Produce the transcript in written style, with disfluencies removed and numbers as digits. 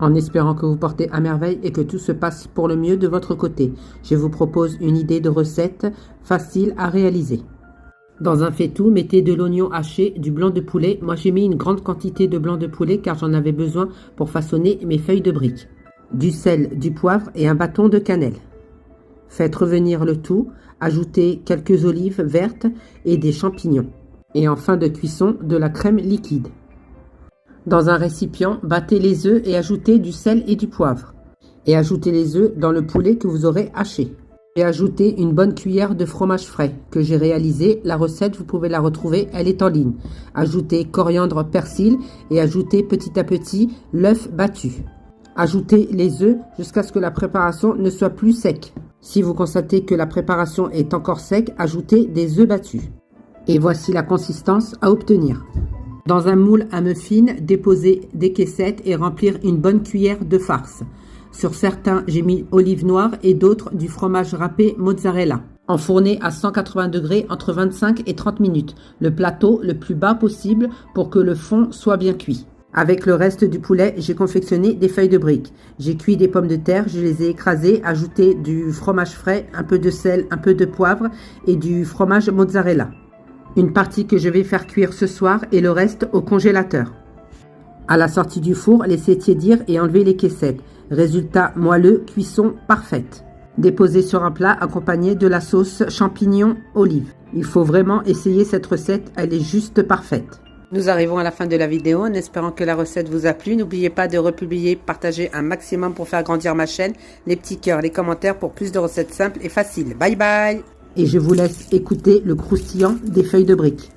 En espérant que vous portez à merveille et que tout se passe pour le mieux de votre côté, je vous propose une idée de recette facile à réaliser. Dans un faitout, mettez de l'oignon haché, du blanc de poulet. Moi j'ai mis une grande quantité de blanc de poulet car j'en avais besoin pour façonner mes feuilles de briques. Du sel, du poivre et un bâton de cannelle. Faites revenir le tout, ajoutez quelques olives vertes et des champignons. Et en fin de cuisson, de la crème liquide. Dans un récipient, battez les œufs et ajoutez du sel et du poivre. Et ajoutez les œufs dans le poulet que vous aurez haché. Et ajoutez une bonne cuillère de fromage frais que j'ai réalisé. La recette, vous pouvez la retrouver, elle est en ligne. Ajoutez coriandre, persil et ajoutez petit à petit l'œuf battu. Ajoutez les œufs jusqu'à ce que la préparation ne soit plus sec. Si vous constatez que la préparation est encore sec, ajoutez des œufs battus. Et voici la consistance à obtenir. Dans un moule à muffins, déposez des caissettes et remplir une bonne cuillère de farce. Sur certains, j'ai mis olive noire et d'autres du fromage râpé mozzarella. Enfourner à 180 degrés entre 25 et 30 minutes. Le plateau le plus bas possible pour que le fond soit bien cuit. Avec le reste du poulet, j'ai confectionné des feuilles de briques. J'ai cuit des pommes de terre, je les ai écrasées, ajouté du fromage frais, un peu de sel, un peu de poivre et du fromage mozzarella. Une partie que je vais faire cuire ce soir et le reste au congélateur. À la sortie du four, laissez tiédir et enlevez les caissettes. Résultat moelleux, cuisson parfaite. Déposez sur un plat accompagné de la sauce champignon-olive. Il faut vraiment essayer cette recette, elle est juste parfaite. Nous arrivons à la fin de la vidéo en espérant que la recette vous a plu. N'oubliez pas de republier, partager un maximum pour faire grandir ma chaîne. Les petits cœurs, les commentaires pour plus de recettes simples et faciles. Bye bye! Et je vous laisse écouter le croustillant des feuilles de briques.